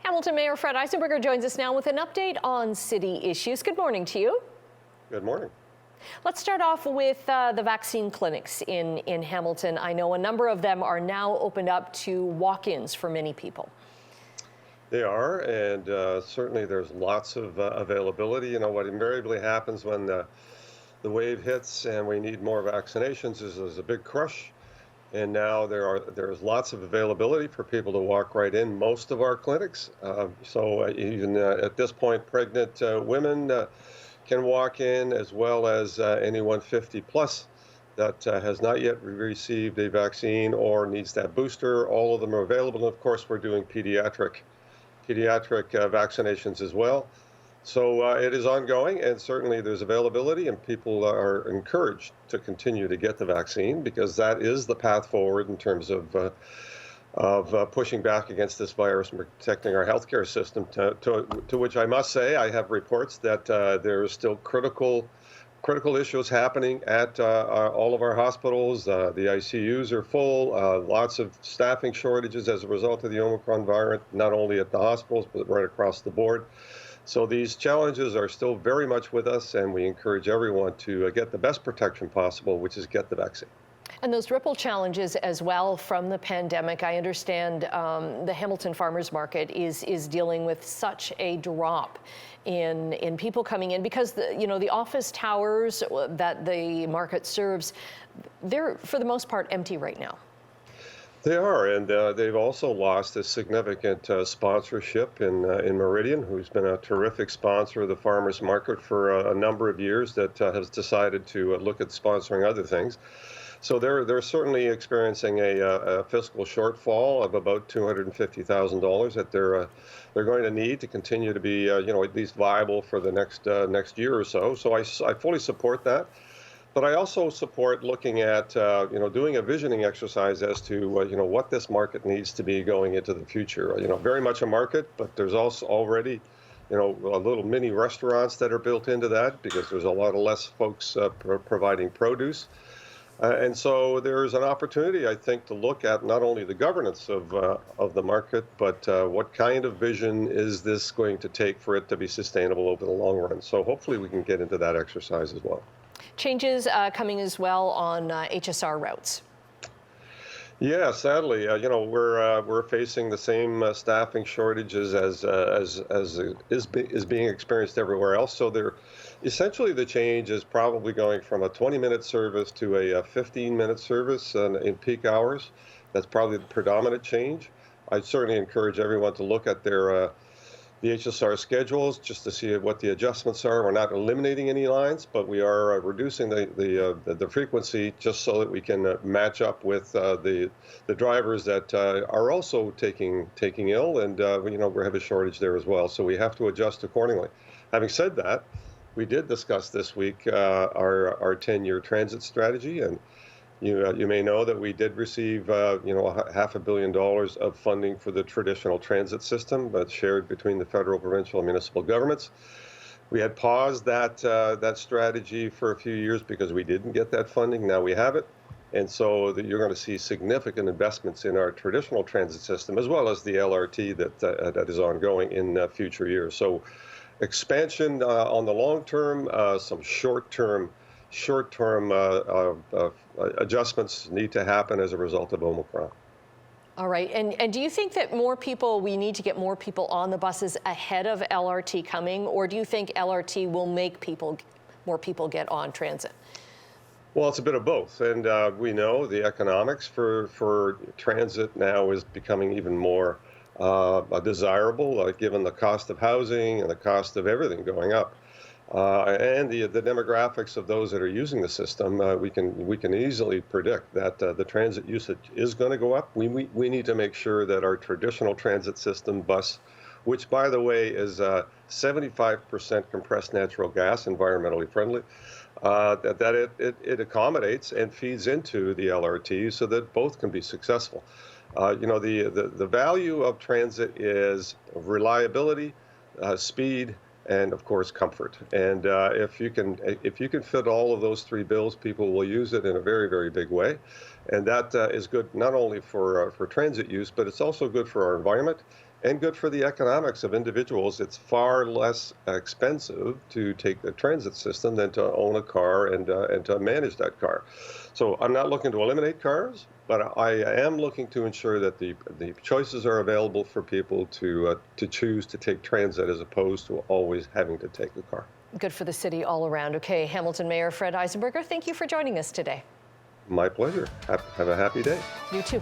Hamilton Mayor Fred Eisenberger joins us now with an update on city issues. Good morning to you. Good morning. Let's start off with the vaccine clinics in Hamilton. I know a number of them are now opened up to walk-ins for many people. They are, and certainly there's lots of availability. You know, what invariably happens when the wave hits and we need more vaccinations is there's a big crush. And now there's lots of availability for people to walk right in most of our clinics. So even at this point, pregnant women can walk in, as well as anyone 50 plus that has not yet received a vaccine or needs that booster. All of them are available. And of course, we're doing pediatric vaccinations as well. So it is ongoing, and certainly there's availability, and people are encouraged to continue to get the vaccine because that is the path forward in terms of pushing back against this virus and protecting our healthcare system. To which I must say, I have reports that there is still critical issues happening at all of our hospitals. The ICUs are full. Lots of staffing shortages as a result of the Omicron variant, not only at the hospitals but right across the board. So these challenges are still very much with us, and we encourage everyone to get the best protection possible, which is get the vaccine. And those ripple challenges as well from the pandemic. I understand the Hamilton Farmers Market is dealing with such a drop in people coming in because the office towers that the market serves, they're for the most part empty right now. They are, and they've also lost a significant sponsorship in Meridian, who's been a terrific sponsor of the farmers market for a number of years, that has decided to look at sponsoring other things. So they're certainly experiencing a fiscal shortfall of about $250,000 that they're going to need to continue to be at least viable for the next year or so. So I fully support that. But I also support looking at, doing a visioning exercise as to, what this market needs to be going into the future. Very much a market, but there's also already, little mini restaurants that are built into that because there's a lot of less folks providing produce. And so there's an opportunity, I think, to look at not only the governance of the market, but what kind of vision is this going to take for it to be sustainable over the long run. So hopefully we can get into that exercise as well. Changes coming as well on HSR routes. Yeah, sadly, we're facing the same staffing shortages as is being experienced everywhere else. So essentially the change is probably going from a 20-minute service to a 15-minute service in peak hours. That's probably the predominant change. I'd certainly encourage everyone to look at the HSR schedules just to see what the adjustments are. We're not eliminating any lines, but we are reducing the frequency just so that we can match up with the drivers that are also taking ill, and we have a shortage there as well. So we have to adjust accordingly. Having said that, we did discuss this week our 10-year transit strategy, and you may know that we did receive $500 million of funding for the traditional transit system that's shared between the federal, provincial, and municipal governments. We had paused that strategy for a few years because we didn't get that funding. Now we have it, and so you're going to see significant investments in our traditional transit system as well as the LRT that is ongoing in future years. So expansion on the long term, some short-term adjustments need to happen as a result of Omicron. All right, and do you think that we need to get more people on the buses ahead of LRT coming, or do you think LRT will make more people get on transit? Well, it's a bit of both, and we know the economics for transit now is becoming even more desirable, given the cost of housing and the cost of everything going up. And the demographics of those that are using the system, we can easily predict that the transit usage is going to go up. We need to make sure that our traditional transit system bus, which by the way is 75% compressed natural gas, environmentally friendly, that it accommodates and feeds into the LRT so that both can be successful. The value of transit is reliability, speed, and of course comfort. And if you can fit all of those three bills, people will use it in a very, very big way. And that is good not only for transit use, but it's also good for our environment. and good for the economics of individuals. It's far less expensive to take the transit system than to own a car and to manage that car. So I'm not looking to eliminate cars, but I am looking to ensure that the choices are available for people to choose to take transit as opposed to always having to take a car. Good for the city all around. Okay, Hamilton Mayor Fred Eisenberger, thank you for joining us today. My pleasure. Have a happy day. You too.